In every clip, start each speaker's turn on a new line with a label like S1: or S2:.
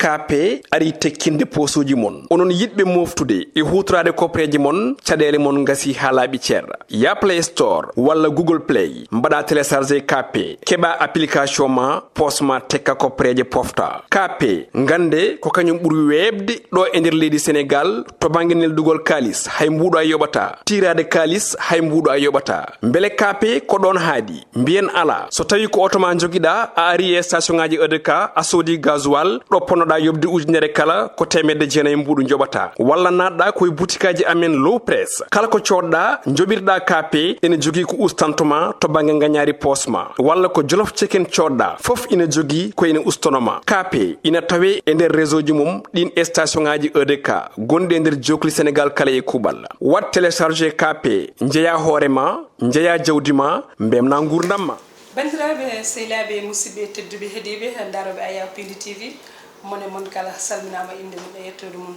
S1: kape ari tekkinde posuji mon onon yidbe moftude e hutrade kopreji mon cadele mon ngasi halabi cerra ya Play Store walla Google Play mbada télécharger kape keba application ma posma tekka kopreje pofta kape ngande ko kanyum buri webde do e nder leydi Sénégal to banginel dugol kalis hay mbudo ay yobata tirade kalis hay mbudo ay yobata mbele kape ko don haadi mbien ala so tawi ko automa jogida a ari e station ngaji EDK a sodi gasoil do ponoda yobde ujunere kala ko temedde jeenay mbudu jobata walla nadda koy boutikaji amen low press kala ko codda jobirda kape ene jogi ko ustantoma to bange nganyari posma walla ko jolof chicken codda fof ina jogi ko ina ustonoma kape ina tawe e nder réseau ji mum din station ngaji EDK gonde nder jokli Sénégal kala e kubal wat télécharger kape njeya horema njeya jawdima mbemna ngurdamma
S2: bandiraɓe sehilaɓe musidɓe tedduɓe heeɗiɓe daroɓe Aya Pindi TV mone mon kala salminama inde mum e yettode mum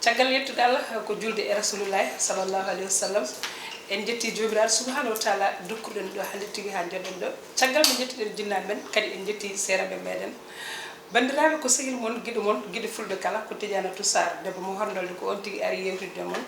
S2: caggal yettude Allah ko julde e rasulullahi sallallahu alayhi wa sallam en jetti jomiraɗo subhanahu wa taala dokkuɗen ɗo hande tigui ha jodɗen ɗo caggal mo jettiɗen jinnaɓe men kadi en jetti seraɓe meɗen bandiraɓe ko sehil mon guiɗo fulɓe kala ko Tidiane Toussar debbo mo horndolde ko on tigui ari yewtidde mon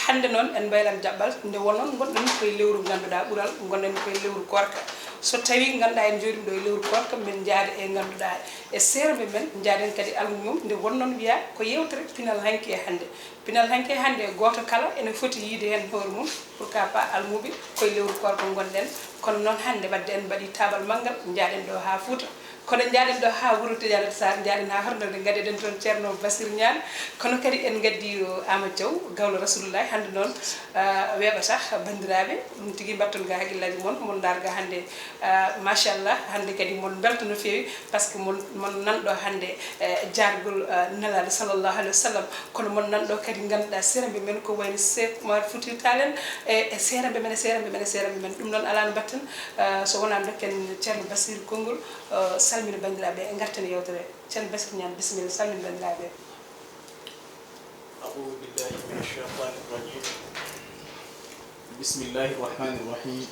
S2: hande noon en baylam jaɓɓal nde wonon gonɗen koye lewru ganduɗa ɓuural gonɗen koye lewru korka so tawi ganduɗa en jooɗim ɗo e lewru korka min jaade e ganduɗa e seraɓe men jaaden kadi almumum nde wonnon wiya ko yewtere pinal hanki e hande pinal hanki e hande goto kala ene foti yiide hen hoore mum pourquoi pas almuɓe koye lewru korka gonɗen kono noon hande wadde en mbaɗi tabal manggal jaaden ɗo ha Fouta kono jaaden ɗo ha wuuro Tidiane Toussar jaaden ha horndolde gadeɗen toon ceerno Basir Niane kono kadi en gaddi Amadou Diaw gawlo rasulullahi hande noon weeɓata bandiraɓe ɗum tigui batton ga haqqillaji mon darga hande machallah hande kadi mon belto no fewi par ce que mon nanɗo hande jargol nelaɗo sallllahu alayhi wa sallam kono mon nanɗo kadi ganduɗa serambe men ko wayno Cheikh Oumar Foutiyou Tall en e serambe men ɗum noon ala no batten so wona dokken ceerno Basir konngol salmina bandiraɓe e gartane yewtere ceerno Basir Niane bisimilla salmina bandiraɓe
S3: أعوذ بالله من الشيطان الرجيم بسم الله الرحمن الرحيم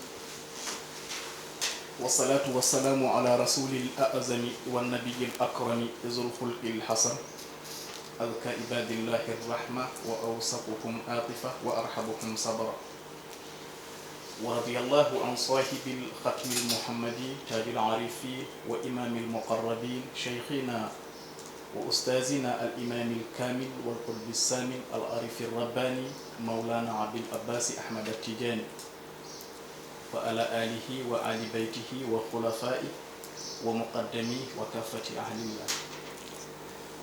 S3: والصلاة والسلام على رسول الأعظم والنبي الأكرم ذو الخلق الحسن أذكى عباد الله الرحمة وأوسطهم عاطفة وأرحبهم صبرا ورضي الله عن صاحب الختم المحمدي تاج العارفين وإمام المقربين شيخنا وأستاذنا الإمام الكامل والقلب السامي العارف الرباني مولانا عبد العباس أحمد التجاني وعلى آله وآل بيته وخلفائه ومقدميه وكافة أهل الله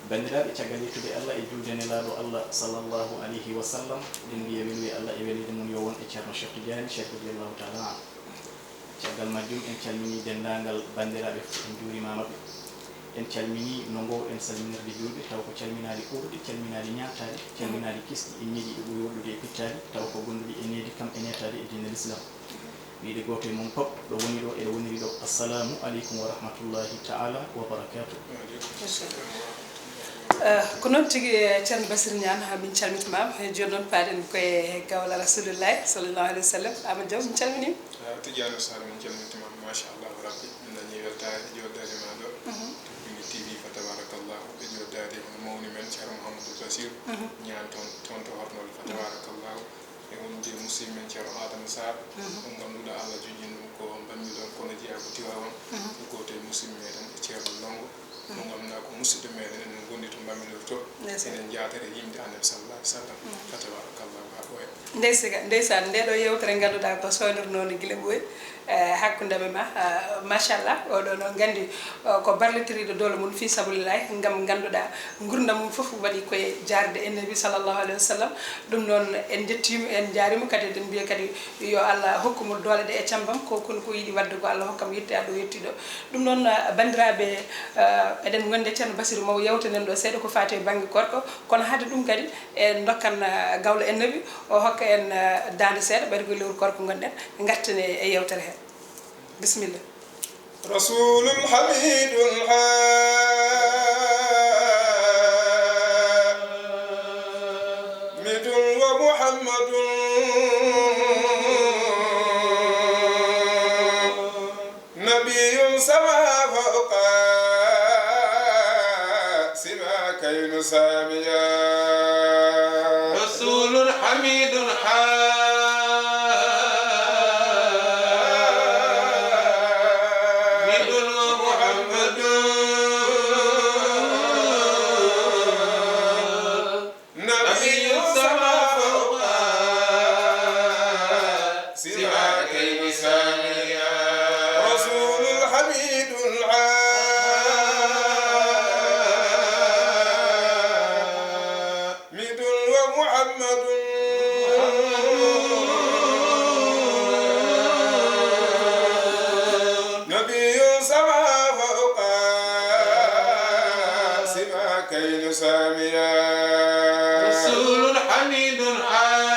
S3: bandiraɓe caggal yettude Allah e julde nelaɗo Allah sallllahu alayhi wa sallam ɗen mbiya welwi Allah e welide mum yo won e ceerno Cheikh Tidiane Cheikh radiallahu taala an caggal majjum en calmini dendagal bandiraɓe en juurimamaɓe en calmini no gow en salminirde julɓe taw ko calminali ɓurɗi calminali ñaatali calminali kisɗi e ñiiɗi e ɓuuri woɗɗude e pittali taw ko gonduɗi e needi kam e netade e dina l'islam wiide goto e mum pop ɗo woni ɗo eɗo woniri ɗo assalamu aleykum wa rahmatullahi taala wa barakatuh
S2: ko noon tigui ceerno Basir Niane min calmitimama joni noon paaɗen koye gawla rasulullahi sallllahu alayhi wa sallam Amadou Diaw min calminima
S4: Tidiane Toussar min calmitimama machallahu rabbi min dañi weltare joddade ma ɗo Pindi TV fa tabarakallahu ɓe joddade hono mawni men ceerno Mouhamadou Basir ñaan toon to hornode fa tabarakallahu e wonde musidɓe men ceerno Adama Sarr ɗum ganduɗa Allah joƴin ɗum ko bammi ɗon kono jeeya ko Tiwawon ko goto e musidɓe meɗen e ceerno Longo ɗum ganduɗa ko musidɗo meɗen enen gondi to bamminirto enen jaatere yimde annabi sallallahu alih w sallam fa tabarakallahu ha ɓooya
S2: ndeysan ndeɗo yewtere ganduɗa ko soynirnono guila ɓooyi hakkudeɓe ma machallah oɗo noon gandi ko barlitoriɗo doole mum fi sabilillahi gam ganduɗa gurdam mum foof waɗi koye jarde ennabi sallllahu alayhi wa sallam ɗum noon en jettimo en jaarimo kadi eɗen mbiya kadi yo Allah hokkumo doole ɗe e cambam ko kono ko yiiɗi wadde ko Allah hokkam yetti aɗo yettiɗo ɗum noon bandiraɓe eɗen gonde ceerno Basir maw yewtanen ɗo seeɗa ko fati e banggue gorko kono hade ɗum kadi en dokkan gawlo ennabi o hokka en dande seeɗa ɓayde ko lewru gorko gonɗen gartane e yewtere he bismillah
S4: rasulul hamidul hamidul wa muhammadun nabiyyun sama fawqa sima كي نساميا
S5: رسول حميد حامد ومحمد
S4: نبي سما فوق سما كي نساميا رسول حميد حامد ومحمد نبي سما فوق سما كي نساميا
S5: رسول حميد حامد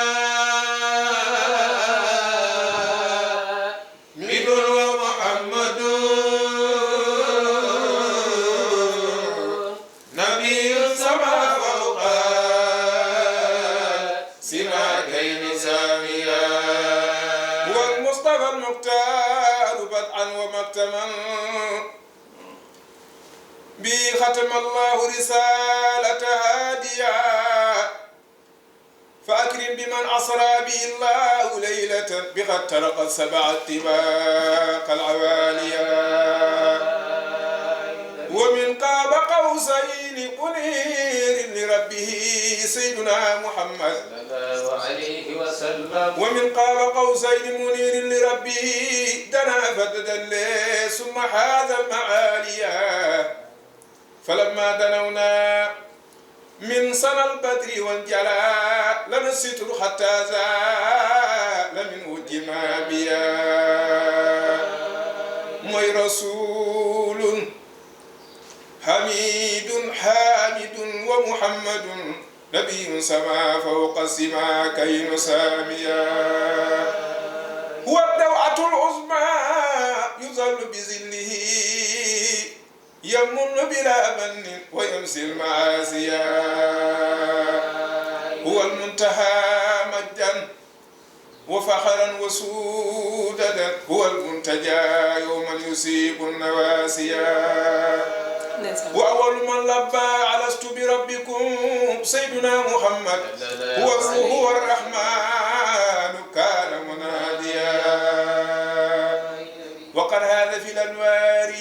S5: ومحمد نبي سما فوق
S4: سما كي نساميا هو المصطفى المختار بدءا ومكتما به ختم الله رسالة هاديا فأكرم بمن أسرى به الله ليلة بقد ترقت سبع الطباق العواليا ومن قاب قوسين قنير لربه سيدنا محمد
S5: صلى الله عليه وسلم
S4: ومن قاب قوسين منير لربه دنا فتدلي ثم هذا المعاليا فلما دنونا من سنة البدر والجلاء لنا الستر حتى زال من وجما بيا موي رسول حميد حامد ومحمد نبي سما فوق السما كي نساميا هو الدوعة العظمى يظل بظله يمن بلا من ويمسي المعاسيا هو المنتهى مجدا وفخرا وسودا هو المنتجى يوما يصيب النواسيا وأول من لبى علست بربكم سيدنا محمد هو الروح والرحمن كان مناديا وقد هذا في الأنوار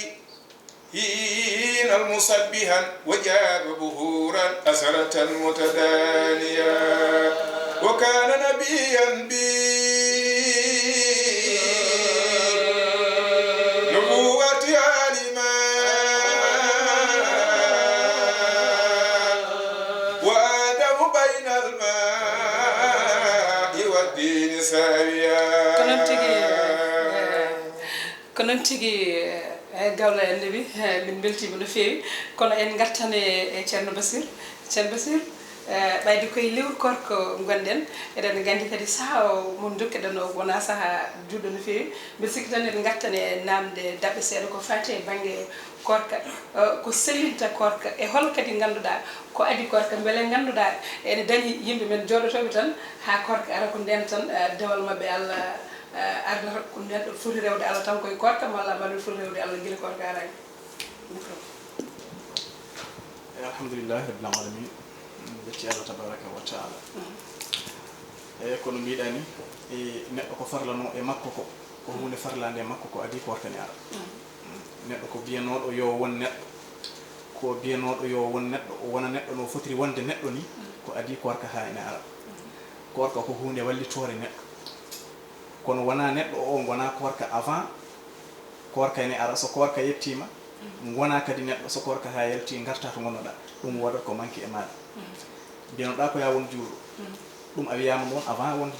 S4: حين المصبها وجاب بهورا أسرة متدانيا وكان نبيا بنبوة عالما وآدم بين الماء والدين ساويا
S2: kono tigi gawla en bi min beltima no feewi kono en gartane e Ceerno Basir Ceerno Basir ɓayde koye lewru korko gonɗen eɗen gandi kadi saaha mo jokkeɗen o wona saaha juɗɗo no feewi mbiɗa sikki tan eɗen gartane namde daɓɓe seeɗa ko fati e banggue korka ko sellinta korka e hol kadi ganduɗa ko adi korka beele ganduɗa ene dañi yimɓe men joɗotoɓe tan ha korka ara ko nden tan dewal mabɓe Allah arda ko neɗɗo foti rewde Allah tan koye korka walla mbaɗa foti rewde Allah guila korka arani
S3: alhamdulillahi rabbil alamin betti Allah tabaraka wa taala kono mbiɗani neɗɗo ko farlano e makko ko hunde farlande e makko ko adi korka ne ara neɗɗo ko biyanoɗo yo won neɗɗo ko biyanoɗo yo won neɗɗo o wona neɗɗo no fotiri wonde neɗɗo ni ko adi korka ha ene ara korka ko hunde wallitore neɗɗo kono wona neɗɗo o gona korka avant korka ene ara so korka yettima gona kadi neɗɗo so korka ha yalti garta to gonnoɗa ɗum wodat ko manque e maɗa mbiyanoɗa ko ya won juuɗo ɗum a wiyama noon avant wonde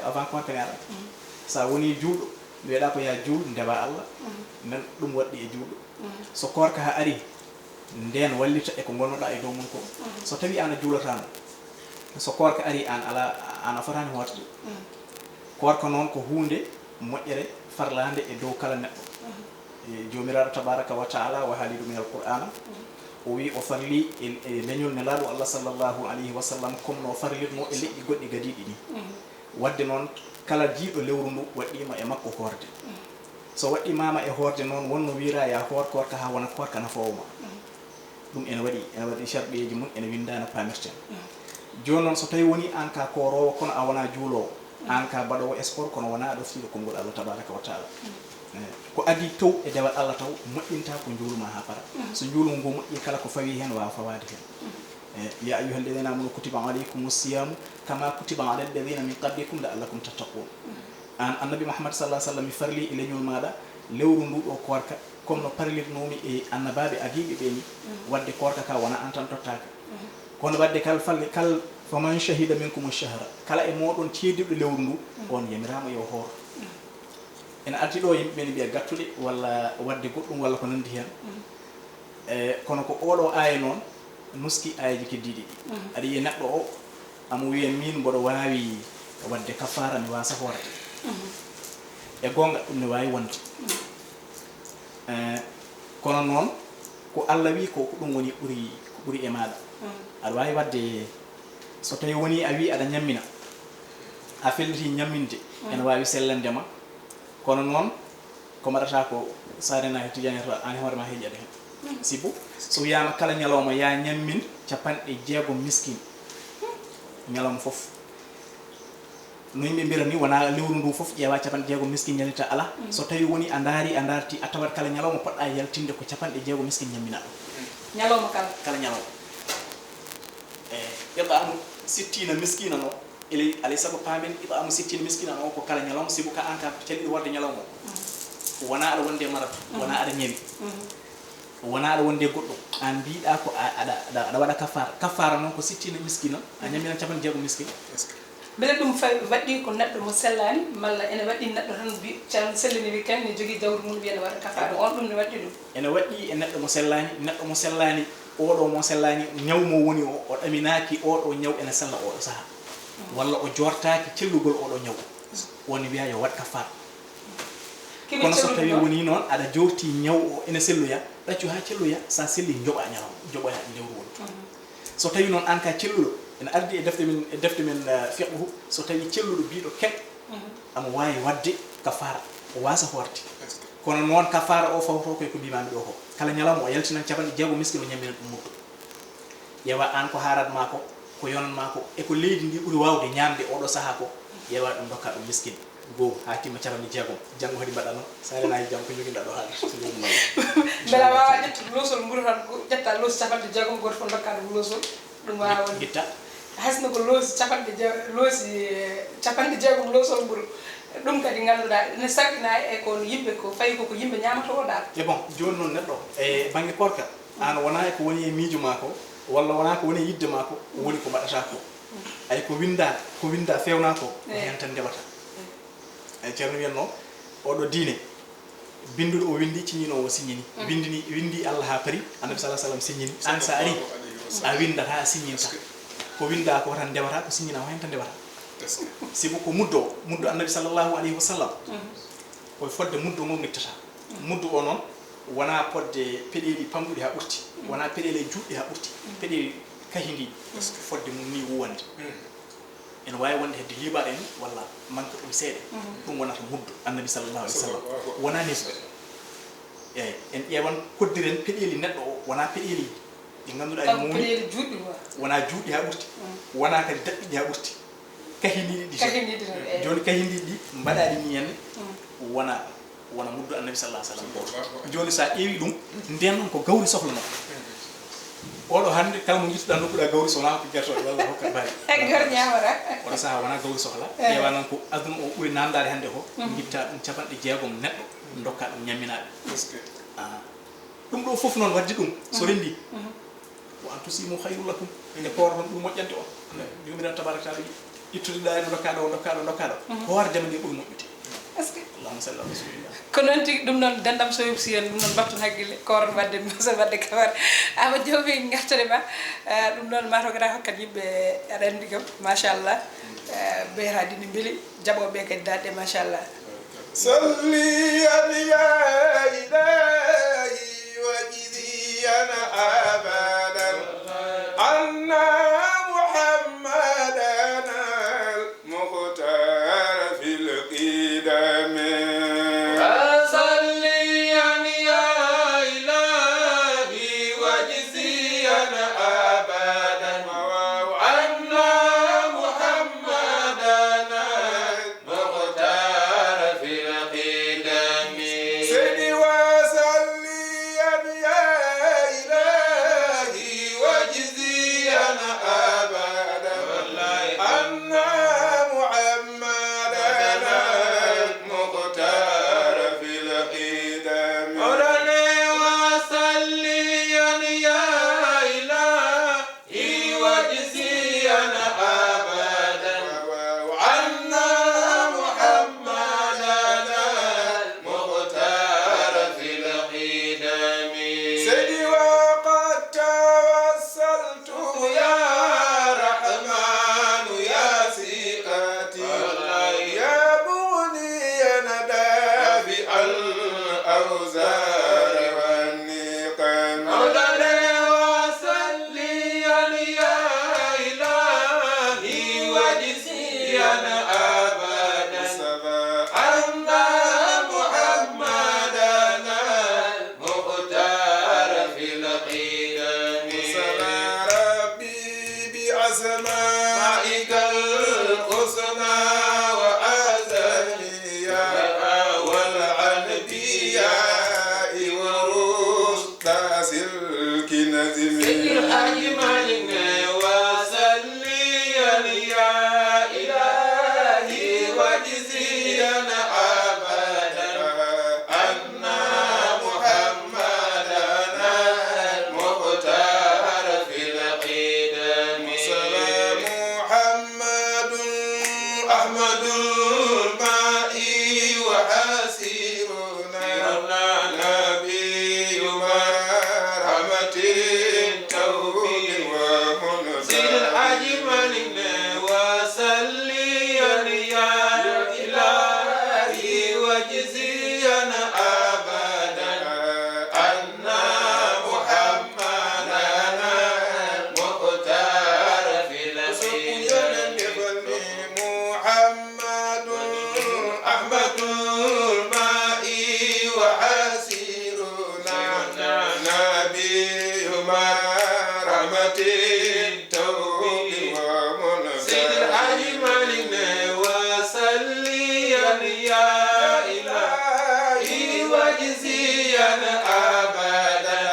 S3: avant korka ne ara sa woni juuɗo mbiyeɗa ko ya juuɗo ndewa Allah nan ɗum waɗɗi e juuɗo so korka ha ari nden wallita e ko gonnoɗa e dow mum ko so tawi an a juulatano so korka ari an ala an a fotani hootde korka noon ko hunde moƴƴere farlande e dow kala neɗɗo jomiraɗo tabaraka wa taala wa haali ɗum e alqur'ana o wi o farli e leñol nelaɗo Allah sallllahu alayhi wa sallam comme no farlirno e leƴƴi goɗɗi gadiɗi ni wadde noon kala jiiɗo lewru ndu waɗɗima e makko horde so waɗɗimama e horde noon wonno wira ya hoor korka ha wona korka nafowo ma ɗum ene waɗi sharɗeji mum ene windana pamirten joni noon so tawi woni an ka korowo kono a wona juulowo an ka baɗowo sport kono wona aɗa fiiɗo konngol Allah tabaraka wa taala ko adi taw e dewal Allah taw moƴƴinta ko juuluma ha para so juulumu ngo moƴƴi kala ko fawi hen wawa fawade hen ya ayyuhal ladina amanu kutiba alaykumus siyamu kama kutiba alal ladina min qablikum la'allakum tattaqun an annabi Muhammad sallallahu alaihi wasallam mi farli e leñol maɗa lewru ndu ɗo korka comme no parlirnomi e annabaɓe adiɓe ɓe ni wadde korka ka wona an tan tottaka kono wadde kal falle kal faman shahida minkum ash-shahra kala e moɗon ceediɗo lewru ndu on yamirama yo hooro ene arti ɗo yimɓe ɓe mbiya gattuɗe walla wadde goɗɗum walla ko nandi hen kono ko oɗo aya noon nuski ayaji keddiɗi aɗa yiya neɗɗo o amo wiya min mboɗo wawi wadde kafara mi wasa hoorade e gonga ɗum ne wawi wonde kono noon ko Allah wi ko ɗum woni ɓuri e maɗa aɗa wawi wadde so tawi woni a wi aɗa ñammina a felliti ñamminde ene wawi sellandema kono noon ko mbaɗata ko sarena he tijani to an hoorema heeƴade hen sibbo so wiyama kala ñalawma ya ñammin 60 miskin ñalawma foof no yimɓe mbira ni wona lewru ndu foof ƴeewa 60 miskin ñalita ala so tawi woni a darti a tawat kala ñalawma poɗɗa yaltinde ko 60 miskin ñammina ɗum
S2: ñalawma
S3: kala ñalawma ƴeɓa sittina miskina no ele alay sago paamen ƴeɓa sittina miskina no ko kala ñalawma sibu ka an ka calliɗo warde ñalawma wona aɗa wonde marat wona aɗa ñawi wona aɗa wonde goɗɗo an mbiɗa ko aɗa waɗa kafara noon ko sittina miskina a ñamina 60 miskin
S2: beele ɗum waɗɗi ko neɗɗo mo sellani malla ene waɗɗi neɗɗo tan can sellini wi ken ne jogui jawdi mum wiya ne waɗa kafara on ɗum ne waɗɗi ɗum
S3: ene waɗɗi e neɗɗo mo sellani oɗo mo sellani ñaw mo woni o ɗaminaki oɗo ñaw ene sella oɗo saaha walla o jortaki cellugol oɗo ñaw woni wiya yo waɗ kafara kono so tawi woni noon aɗa jorti ñaw o ene selloya ɗaccu ha celloya sa selli joɓa ñalawma joɓoya lewru woni so tawi noon an ka celluɗo ene ardi e defte men fiqhu so tawi celluɗo biɗo keɓ amo wawi wadde kafara o wasa horti kono noon kafara o fawto koy ko mbimami ɗo ko kala ñalawma o yaltinan 60 miskin o ñammina ɗum muddo ƴeewa an ko haratma ko yonanma ko e ko leydi ndi ɓuuri wawde ñamde oɗo saaha ko ƴeewa ɗum dokka ɗum miskin go ha timma 60 janggo hadi mbaɗa noon sarenaji jam ko joguiɗa ɗo haala
S2: beela wawa ƴettude losol ɓuuri tan ƴetta loos 60 goto fof dokka ɗum losol ɗum wawa wonde
S3: guitta
S2: hasno ko loosi 60 losol ɓuuri ɗum kadi ganduɗa ne sarɗina e ko yimɓe ko fayi koko yimɓe ñamata o dal
S3: e bon joni noon neɗɗo e banggue korka an wona ko woni e miijo ma ko walla wona ko woni e yidde ma ko woni ko mbaɗata ko ay ko winda fewna ko hen tan ndewata ay ceerno wiyanno oɗo diine binduɗo o windi ciñinowo siñini windi Allah ha paari annabi sallallahu alaihi wasallam siñini an sa ari a windata siñinta ko winda ko tan ndewata ko siñina o hen tan ndewata sibu ko muddo annabi sallallahu alaihi wasallam ko fodde muddo mo ngittata muddo o non wona podde peɗeli pamɗuɗi ha ɓurti wona peɗele juɗɗi ha ɓurti peɗeli kahindi fodde mum ni wuwande ene wawi wonde hedde libaɗe en walla manque ɗum seeɗa ɗum wonata muddo annabi sallallahu alaihi wasallam wona nesɓe eyyi en ƴeewan koddiren peɗeli neɗɗo o wona peɗeli ɗi ganduɗa e mum wona juuɗi ha ɓurti wona kadi daɓɓiɗi ha ɓurti kahiniɗi ɗi joni kahindiɗi ɗi mbaɗaɗi ni henne wona muddo annabi sallallahu alaihi wasallam joni sa ƴeewi ɗum nden noon ko gawri sohlano oɗo hande kala mo jittuɗa nokkuɗa gawri sowona ko guertoɗe walla hokka bawi
S2: gor ñamata
S3: oɗo saaha wona gawri sohla ƴeewa noon ko aduna o ɓuuri namdade hande ko guitta ɗum 60 neɗɗo dokka ɗum ñamminaɓe ɗum ɗo foof noon waddi ɗum so rendi wa an tusimu khayrul lakum e koor ton ɗum moƴƴante o yumiran tabaraka taala ittude ɗa no dokkaɗo hoore jama ndi ɓuuri moƴƴude allahumma salli ala rasulillah
S2: ko noon tigi ɗum noon dendam so yoɓsi hen ɗum noon batton haqqille koron wadde wadde kawar ama jomi gartade ma ɗum noon matogata hokkat yimɓe aɗa andi kam machallah beera dini beeli jaɓoɓe kadi daɗɗe machallah
S5: salli ya ilahi wa jiziyana abadan anna صلي يا إلهي وجزي أسمائك الحسنى وأزلياء والأنبياء ورسل سلك نزم
S6: الأجمل وسليا يا إلهي وجزيا أبدا أن محمدنا المختار في القدم
S5: محمد أحمد الماء وحسيرنا نبي مرحمة التوبة
S6: سيد الأجمل وسليا يا إلهي وجزيا أبدا أن محمدنا المختار في القدم
S5: محمد أحمد الماء وحسيرنا نبي مرحمة التوبة
S6: سيد الأجمل وسليا يا إلهي وجزيا أبدا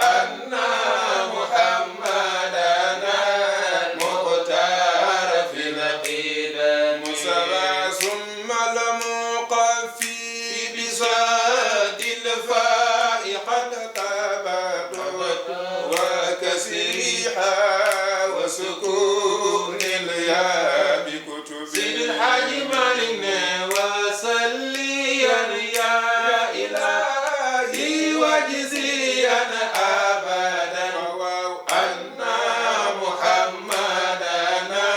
S6: أن محمدنا المختار في القدم
S5: ثم المقفي بصاد الفاء قد ثبت وكسرها وسكون الياء بكتب
S6: سيد الأجمل وسليا يا إلهي وجزيا أبدا أن محمدنا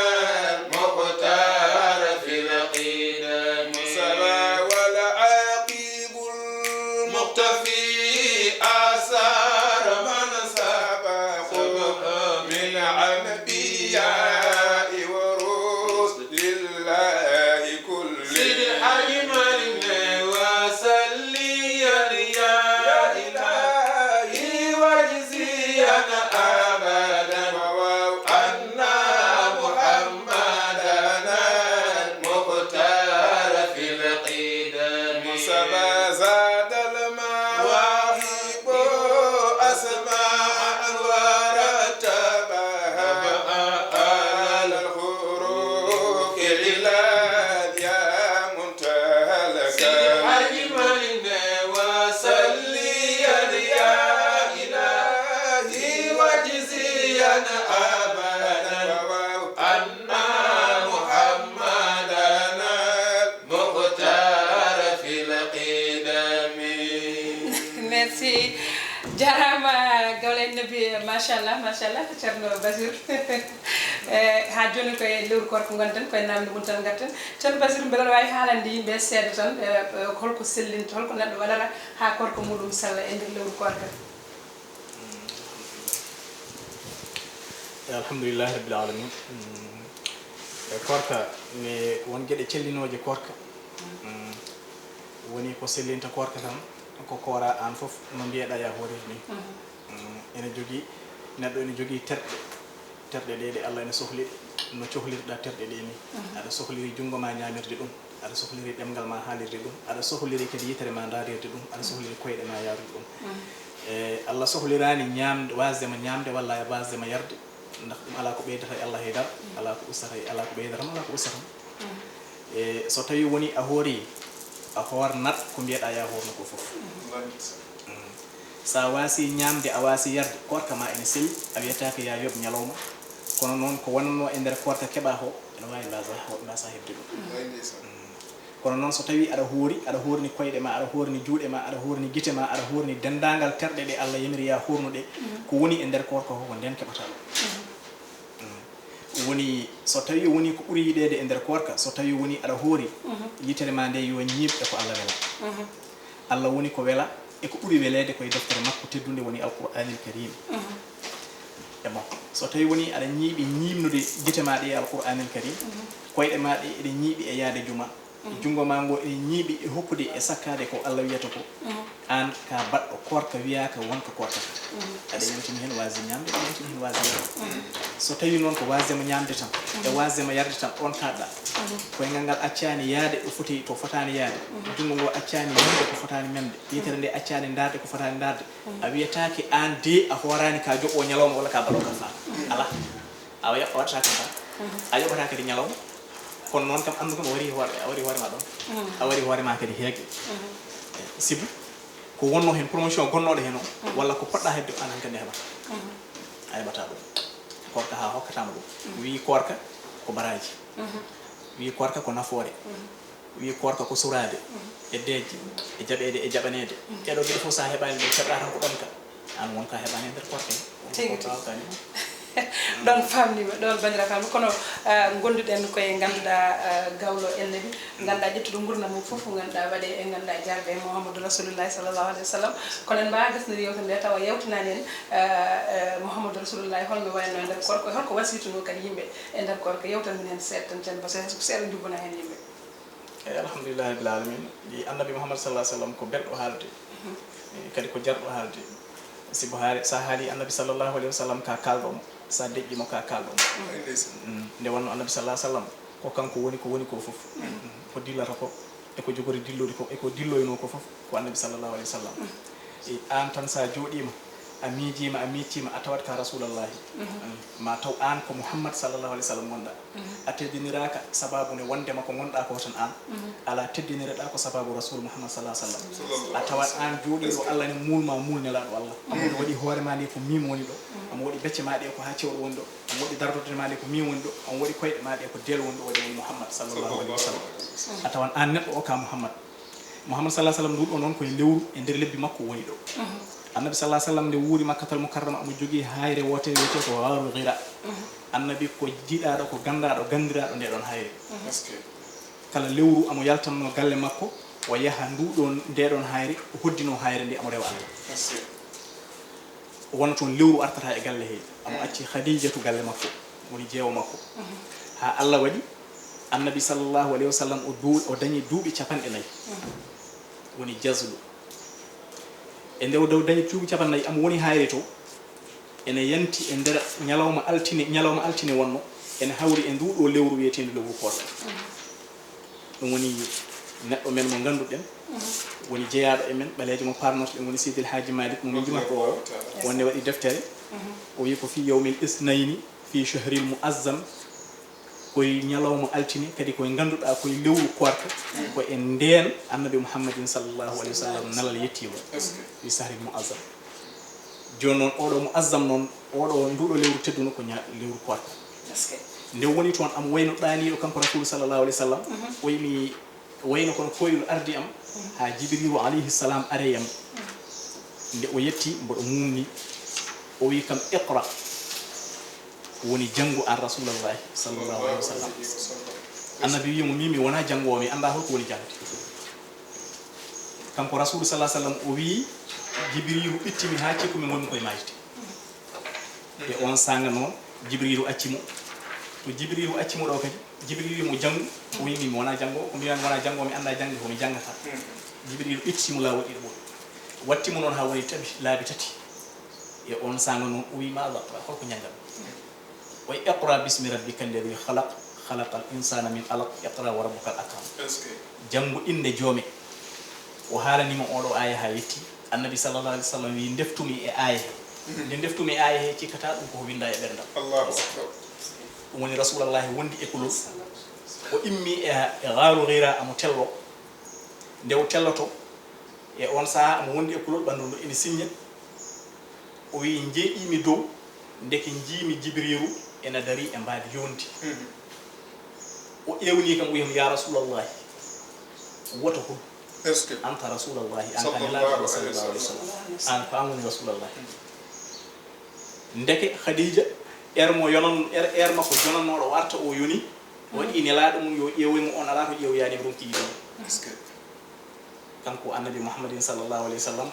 S6: المختار في القدم
S5: والعاقب المقتفي آثار من سبق من أنبياء ورسل الله كل
S6: سيد الأجمل وسليا يا إلهي وجزيا أبدا أن محمدنا المختار في القدم
S5: زاد المواهب أسماء ورتبها على الحروف لله يا منتهى
S6: أجمل وسليا يا إلهي وجزيا أبدا أن محمدنا المختار في القدم
S2: merci jarama gawle nabi machallah ceerno basir ha joni koye lewru korko gonten koye namde mum tan gatten ceerno basir mbeɗa wawi haalande yimɓe seeɗa tan holko sellinta holko neɗɗo waɗata ha korko muɗum sella e nder lewru korka
S3: alhamdulillahi rabbil alamin korka ne won gueɗe cellinoje korka woni ko sellinta korka tan ko koora an fof no mbiyeɗa ya hooriri ni ene jogui neɗɗo ene jogui terɗe ɗe Allah ene sohli no cohlirɗa terɗe ɗe ni aɗa sohliri jungo ma ñamirde ɗum aɗa sohliri ɗemgal ma haalirde ɗum aɗa sohliri kadi yitere ma darirde ɗum aɗa sohliri koyɗe ma yarude ɗum Allah sohlirani ñamde wasdema ñamde walla e wasdema yarde ndax ɗum ala ko ɓeydata e Allah haydara ala ko ustata ala ko ɓeydatam ala ko ustatam so tawi woni a hoori a hoornat ko mbiyeɗa ya horno ko fof sa wasi ñamde a wasi yarde korka ma ene selli a wiyatake ya yob ñalawma kono noon ko wonno e nder korka keɓa ho ene wawi mbasa hebde ɗum kono noon so tawi aɗa hoorni koyɗe ma aɗa hoorni juuɗe ma aɗa hoorni guite ma aɗa hoorni dendagal terɗe ɗe Allah yamiri ya hornuɗe ko woni e nder korka ho ko nden keɓata woni so tawi woni ko ɓuri yiɗede e nder korka so tawi woni aɗa hoori yitere ma nde yo ñiiɓɗe ko Allah wela Allah woni ko wela e ko ɓuri welede koye deftere makko teddude woni alqur'anil karim e bon so tawi woni aɗa ñiiɓi ñimnude guite ma ɗe e alqur'anil karim koyɗe ma ɗe eɗe ñiiɓi e yaade juma jungo ma ngo ene ñiiɓi e hokkude e sakkade ko Allah wiyata ko an ka baɗɗo korka wiyaka wonka korkata aɗa yewtini hen wasi ñamde aɗa yewtini hen wasi yarde so tawi noon ko wasema ñamde tan e wasema yarde tan on kaɗɗa koyngal ngal accani yaade ɗo foti to fotani yaade jungo ngo accani memde ko fotani memde yitere nde accani darde ko fotani darde a wiyatake an de a horani ka joɓo ñalawma walla ka baɗo ka fa ala a waɗata ka fa a yoɓata kadi ñalawma kono noon kam andu kam a wari hoorema ɗon a wari hoorema kadi heegue sibu ko wonno hen promotion gonnoɗo hen o walla ko poɗɗa hedde an hankandi heɓata a heɓata ɗum korka ha hokkatama ɗum wi korka ko baraji wi korka ko nafoore wi korka ko surade e deeje e jaɓede e jaɓanede ɗeɗo gueɗe fof sa heɓani ɗum keɓɗa tan ko ɗon ka an wonka heɓani e nder korka kani
S2: ɗon famnima ɗon bandira famni kono gonduɗen koye ganduɗa gawlo ennabi ganduɗa ƴettuɗo gurdam mum foof ganduɗa waɗe e ganduɗa jarde e mouhamadou rasulullahi sallllahu alayhi wa sallam kono en mbawa gasniri yewtere nde tawa yewtinani en mouhamadou rasulullahi holno wayno e nder korko e holko wasituno kadi yimɓe e nder korko yewtan minen seeɗa tan ceerno basi ko seeɗa jubbana hen yimɓe
S3: eyi alhamdulillahi rabbil alamin ɗi annabi mouhammad sallah sallam ko belɗo haalde kadi ko jarɗo haalde sibo haali sa haali annabi sallllahu alayhi wa sallam ka kalɗomo sa deƴƴimo ka kalɗomo nde wonno annabi sallah sallam ko kanko woni ko fof ko dillata ko eko jogori dillode ko eko dilloyno ko fof ko annabi sallllahu alayhi wa sallam e an tan sa jooɗima a miijima a mictima a tawat ka rasulallahi ma taw an ko mouhammad sallllahu alayhi wa sallam gonɗa a teddiniraka sababu ne wondema ko gonɗa ko tan an ala teddinireɗa ko sababu rasul mouhammad sallah sallam a tawat an jooɗiɗo allah ne mulma mulnelaɗo allah amoɗo waɗi hoorema nde ko mim woni ɗo omo waɗi becce maɗe ko ha cewɗo woni ɗo omo waɗi dardorde maɗe ko mim woni ɗo omo waɗi koyɗe maɗe ko del woni ɗo waɗi woni mouhammad sallllahu alayhi wa sallam a tawan an neɗɗo o ka mouhammad sallah sallam nduɗo noon koye lewru e nder lebbi makko woni ɗo annabi sallah sallam nde wuuri makkatal mukarrama omo jogui hayre wotere wiyete ko waru gira annabi ko jiɗaɗo ko gandaɗo gandiraɗo nde ɗon hayre kala lewru amo yaltanno galle makko o yaha nduɗon ndeɗon hayre o hoddino hayre nde amo rewa allah o wona toon lewru artata e galle he amo acci khadijatu galle makko woni jeewo makko ha allah waɗi annabi sallllahu alayhi wa sallam o dañi duuɓi 4 woni jaslu e nde o dow dañi duuɓi 4 amo woni hayre to ene yanti e nder ñalawma altine wonno ene hawri e nduɗo lewru wiyetendi lewru koɗo ɗum woni neɗɗo men mo ganduɗen woni jeeyaɗo e men ɓaleejo mo parnoto ɗen woni sidil haji malik mo min jimatɗo o wonde waɗi deftere o wi ko fi yawmil isnayni fi chahril muazzam koye ñalawma altine kadi koye ganduɗa koye lewru korka ko e ndeen annabi mouhammadin sallllahu alayhi wa sallam nalal yettima fi chahril muazzam joni noon oɗo muazzam noon oɗo nduɗo lewru tedduno ko lewru korka nde woni toon am wayno ɗaniɗo kanko rasulu sallllahu alayhi wa sallam oymi wayno kono koyɗo ardi am ha jibrilu alayhi salam areyam nde o yetti mboɗo mumni o wi kam iqra woni janngu an rasulallahi sallllahu alayhi wa sallam annabi wimo mimi wona janngowo mi anda holko woni jangde kanko rasulu sallah sallam o wi jibrilu ɓittimi ha cikkumi gonmi koye majde e on sanga noon jibrilu accimo to jibrilu accimo ɗo kadi jibrilu wimo janngu o wi mimi wona janngo o mbiyami wona janngo mi anda jangde komi jangata jibrilu ɓittimo lawol ɗiɗo ɓoɗo wattimo noon ha woni laabi tati e on sanga noon o wi maɗa holko ñangam o iqra bismi rabbika alladi halaq halaqa al insana min alaq iqra wa rabbuka al akram janngu inde joome o haalanima oɗo aya ha yetti annabi sallallahu alaihi wasallam wi deftumi e aya he nde deftumi e aya he cikkata ɗum koko winda e ɓerdam ɗum woni rasulallahi wondi e kulol o immi e gaaru gira amo tello nde o telloto e on saha amo wondi e kulol ɓandu ndu ene signa o wi jeeƴimi dow ndeke jiimi jibriru ene dari e mbaadi yondi o ƴewni kam o wiyam ya rasulallahi woto hud anta rasulallahi an kanelaɗo sallallahu alayhi wa sallam an ko an woni rasulallahi ndeke khadija mo yonon makko jonannoɗo warta o yoni waɗi nelaɗo mum yo ƴeewoymo on ala to ƴeewoyani ronki yiɗo kanko annabi mouhammadin sallllahu alayhi wa sallam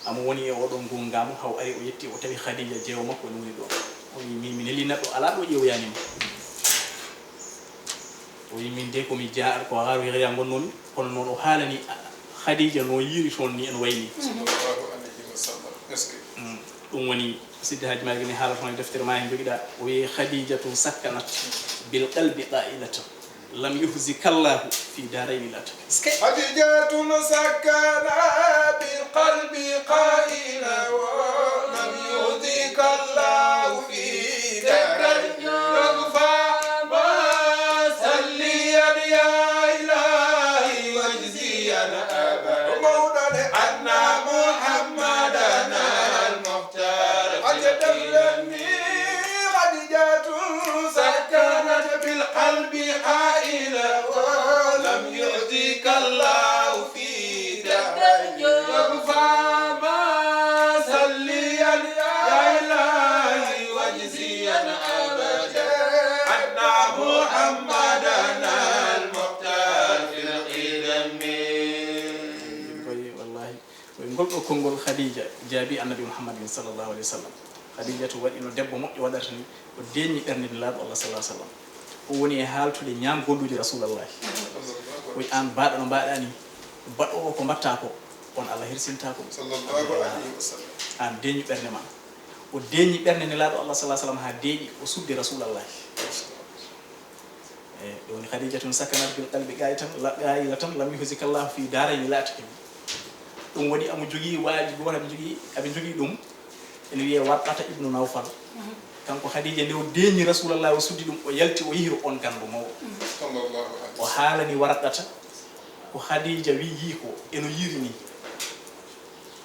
S3: amo woni e oɗon gongamu haw ari o yetti o tawi khadija jeewo makko ne woni ɗo o wi mi neli neɗɗo ala ɗo ƴeewoyanima o wi min de komi jaa ko haaru hiriya gonnomi kono noon o haalani khadija no yiiri toon ni en wayni ɗum woni siddi haji magi ni haalata hono deftere ma hen joguiɗa o wi khadijatu sakkanat bil qalbi qa'ilatan lam yuhzika Allahu fi darayni la tak
S5: khadijatun sakkana bil qalbi qa'ila wa lam yuhzika Allahu fi darayni ragfa ma salliyan ya ilahi wajziyan abada mawdana anna muhammadan al-muhtar ajadallani khadijatun sakkanat bil qalbi qa'ila wa lam yu'tika Allahu fi darayni ragfa ma salliyan ya ilahi wajziyan abada anna muhammadan al-muhtar fil qidami
S3: wallahi golɗo konngol khadija jaabi annabi muhammadin sallllahu alih wa sallam khadija to waɗi no debbo moƴƴo waɗata ni o deñi ɓernde laaɗo allah sallah sallam o woni e haaltude ñamgollude rasulallahi oyi an mbaɗa no mbaɗa ni baɗowo ko mbatta ko on allah hersinta ko
S5: sallallahu alayhi wa sallam
S3: an deñi ɓernde ma o deñi ɓernde ne laaɗo allah sallah sallam ha deeƴi o sudde rasulallahi ɗo woni khadija tun sakkanat bil qalbi gayila tan lam yuhzika llahu fi darayni laatake ɗum waɗi amo jogui waaji goto aɓe jogui ɗum ene wiye warqata ibnu nawfal kanko khadija nde o deñi rasulallah o suddi ɗum o yalti o yihiro on gandu mawɗo o haalani warqata ko khadija wi yi ko eno yirini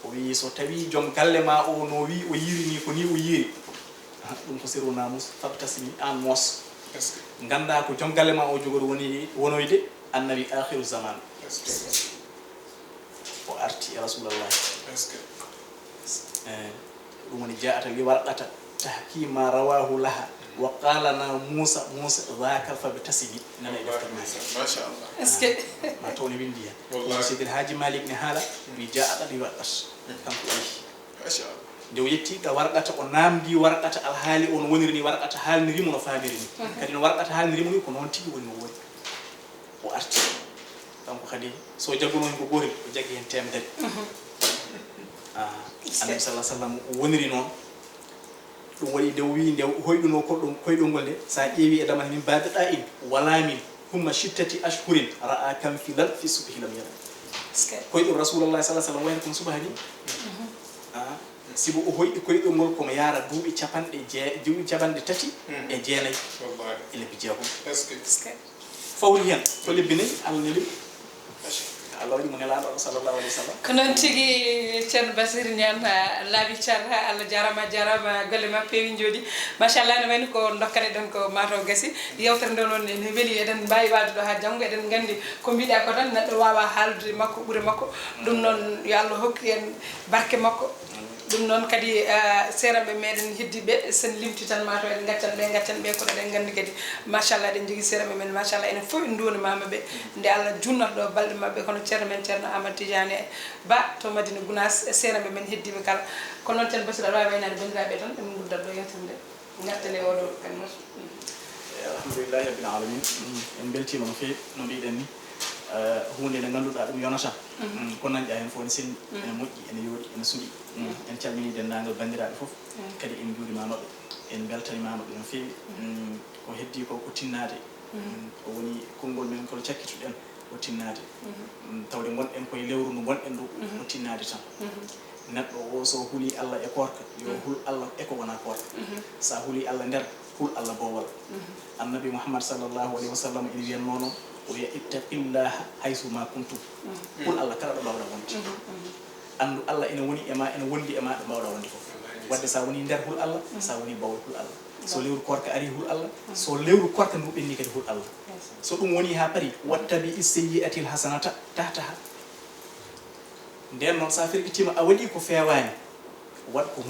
S3: o wi so tawi joom galle ma o no wi o yirini ko ni o yiri ɗum ko siru namus fabtasimi an moos ganda ko joom galle ma o jogoto woni wonoyde annabi akhiru zaman o arti e rasulallah ɗum woni jaata li warqata tahkima rawahu laha wa qala na musa dhaka fabtasimi nana e deftere ma
S5: machallah
S2: est ce que
S3: ma tawni windi hen sidil haji malik ne haala wi jaata li warqata kanko wi
S5: machallah
S3: nde o yetti ga warqata o namdi warqata alhaali on woniri ni warqata haalnirimo no famiri ni kadi no warqata haalnirimo ni ko noon tigi woni no woni o arti kanko kadi so jagguno hen ko goori o jaggi hen temedere annabi sallah sallam o woniri noon ɗum waɗi nde wi nde hoyɗuno koyɗol ngol nde sa ƴeewi e damal min badeɗa in wala min humma shittati ashhurin ra'a kam filal fi subhi lam yara koyɗol rasulallah sallah sallam wayno kono subaha ni sibo o hoyɗi koyɗol ngol komo yaara duuɓi capanɗe tati e jeenayyi e lebbi jeegom fawri hen to lebbi nayyi allah ne lebbi Allah waɗi mo nelaɗo sallallahu alaihi wasallam
S2: ko noon tigi ceerno Basir Niane laaɓi car Allah jarama golle ma peewi jooɗi machallah ne wayno ko dokkane ɗen ko mataw gasi yewtere nde noon ne weeli eɗen mbawi walde ɗo ha janggo eɗen gandi ko mbiɗa ko tan neɗɗo wawa haaldude makko ɓuure makko ɗum noon yo Allah hokki en barke makko ɗum noon kadi seeramɓe meɗen heddiɓe sen limti tan mataw eɗen gaccan ɓe kono eɗen gandi kadi machallah eɗen jogui seeramɓe men machallah enen foof en duwanimama ɓe nde Allah junnata ɗo balɗe mabɓe kono ceerno men ceerno Amadou Tidiane Ba to Madina Gounass seeramɓe men heddiɓe kala kono noon ceerno Basir aɗa wawi waynade bandiraɓe tan emin guddat ɗo yentande gartane oɗo kadi
S3: alhamdulillahi rabbil alamin en beltima no fewi no mbiɗen ni hunde nde ganduɗa ɗum yonata ko nanƴa hen fof ne selli ene moƴƴi ene yooɗi ene suuɗi en calmini dendagal bandiraɓe foof kadi en juurimamaɓe en beltanimamaɓe no fewi ko heddi ko tinnade o woni konngol men kono cakkituɗen ko tinnade tawde gonɗen koye lewru ndu gonɗen ndu ko tinnade tan neɗɗo o so huuli Allah e korka yo hul Allah e ko wona korka sa huuli Allah nder hul Allah bowal annabi Muhammad sallallahu alaihi wasallam ina wiyanno noon o wiya ittaqillaha haysu ma kuntum hul Allah kala ɗo mbawɗa wonde andu Allah ene woni e ma ene wondi e ma ɗo mbawɗa wonde fof wadde sa woni nder hul Allah sa woni bawol hul Allah so lewru korka ari hul Allah so lewru korka ndu ɓenni kadi hul Allah so ɗum woni ha paari wattabi isayyi'atil hasanata tahtaha nden noon sa firgitima a waɗi ko fewani waɗ ko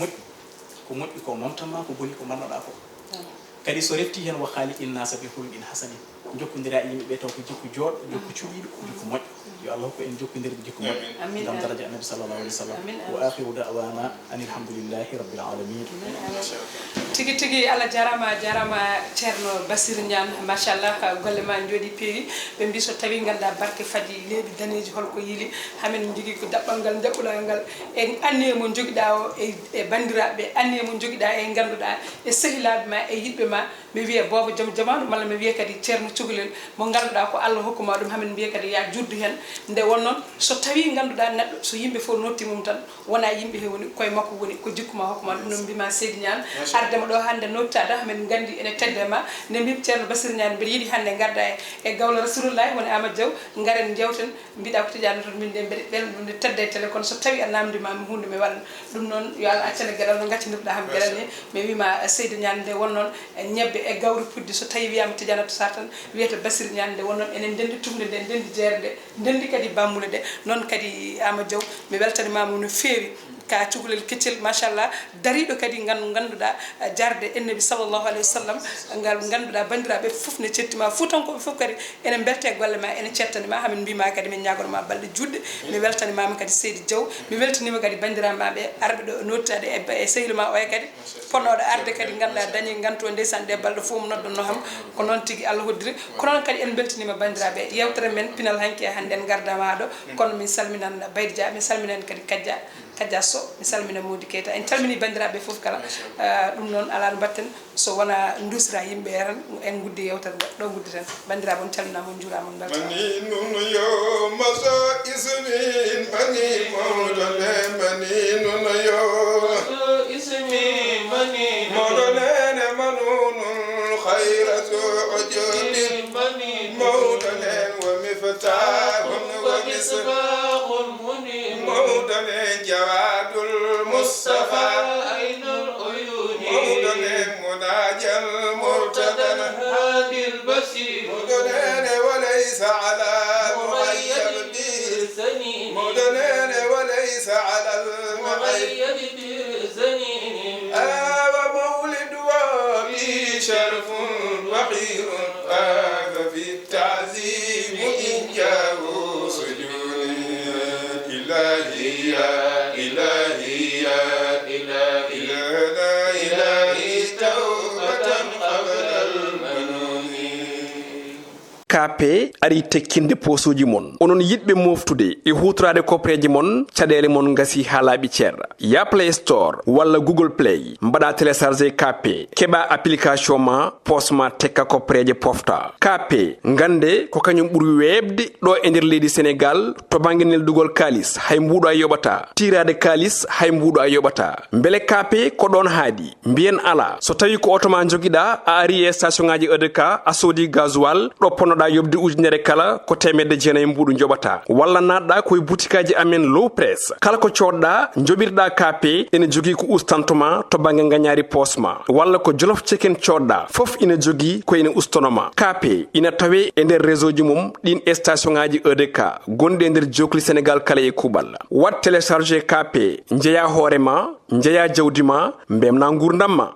S3: moƴƴi ko momtanma ko boni ko mbannoɗa ko kadi so retti hen wa khaliqin nasa bi khuluqin hasanin jokkodira e yimɓeɓe taw ko jikku jooɗo jikku cuɓiɗo jikku moƴƴo yo Allah hokku en jokkodirde jikku moƴƴo gam daraja annabi sallallahu alaihi wasallam wa akhiru da'wana anil hamdulillahi rabbil alamin
S2: tigi tigi Allah jarama Ceerno Basir Niane machallah golle ma jodi peewi be mbi so tawi ganda barke faji leedi daneji holko yili hamen jogi ko dabbal ngal jabbulal ngal e anne mo jogida o e bandirabe anne mo jogida e ganduda e sehilabe ma e yibbe ma mi wiye bobo jom jamanu malla mi wiye kadi Ceerno Cugulel mo ganduda ko Allah hokkuma dum hamen biye kadi ya juddu hen nde wonnon so tawi ganduda neddo so yimbe fo notti mum tan wona yimbe he woni koy makko woni ko jikkuma hokkuma dum non bima Seydi Niane ardema do hande nottada hamen gandi ene teddema ne mbim Ceerno Basir Niane be yidi hande garda e gawla Rasulullah woni Amadou Diaw ngaren jewten mbida ko tidiane to min de bel dum tedde tele kon so tawi namdi ma hunde mi wal dum non yo Allah accana gadal no gaccinirda ham gadal ni mi wima Seydi Niane de wonnon ñebbe e gawru puddi so tawi wiyama tidiane to satan wiyata Basir Niane de wonnon enen dendi tumde de dendi jerde dendi kadi bammule de non kadi Amadou Diaw mi weltani mamu no feewi ka Cugulel keccel machallah darido kadi ganduda jarde ennabi sallallahu alaihi wasallam ngal ganduda bandirabe fof ne cettima futanko fof kadi ene berte golle ma ene cettani ma hamin bima kadi min ñagorma balde judde mi weltani mama kadi Seydi Diaw mi weltanima kadi bandiramabe arbe do nottade e sehlima o kadi ponnodo arde kadi ganda dañi ganto ndeysan de balde fof noddono ham ko non tigi Allah hoddiri kono kadi en beltinima bandirabe yewtere men pinal hanke hande en gardama do kono min salminan Baydi Dia min salminan kadi Kadja So mi salmina Modi Keita en calmini bandirabe fof kala dum non ala no batten so wona ndusra yimbe ran en guddi yewtan do guddi tan bandirabe on calmina mon jura mon dalta
S5: mani nun yo maso ismin mani modole mani nun yo ismi mani modole ne manun khairatu ujudin mani modole wa miftahun wa misbahun muni modole جواد المصطفى أين العيون مولى مناجى المرتضى هادي البشير مولى وليس على مغيب بالسنين مولى وليس على المغيب بالسنين ومولد وفي شرف وخير في التعزيم إن جاءوا سجون إلهي إلهي يا إلهي لا إلهي توبة قبل المنون
S1: kape ari tekkinde posuji mon onon yidbe moftude e hutrade kopreji mon cadele mon ngasi halabi cerra ya Play Store walla Google Play mbada télécharger kape keba application ma posma tekka kopreje pofta kape ngande ko kanyum buri webde do e nder leydi Sénégal to banginel dugol kalis hay mbudo a yobata tirade kalis hay mbudo a yobata mbele kape ko don haadi mbien ala so tawi ko automa jogida a ari e station ngaji EDK a sodi gasoil do ponoda yobde ujunere kala ko temedde jeenay mbudu jobata walla nadda koy boutikaji amen low press kala ko codda jobirda kape ene jogi ko ustantoma to bange nganyari posma walla ko jolof chicken codda fof ina jogi ko ina ustonoma kape ina tawe e nder réseau ji mum din station ngaji EDK gonde nder jokli Sénégal kala e kubal wat télécharger kape njeya horema njeya jawdima mbemna ngurdamma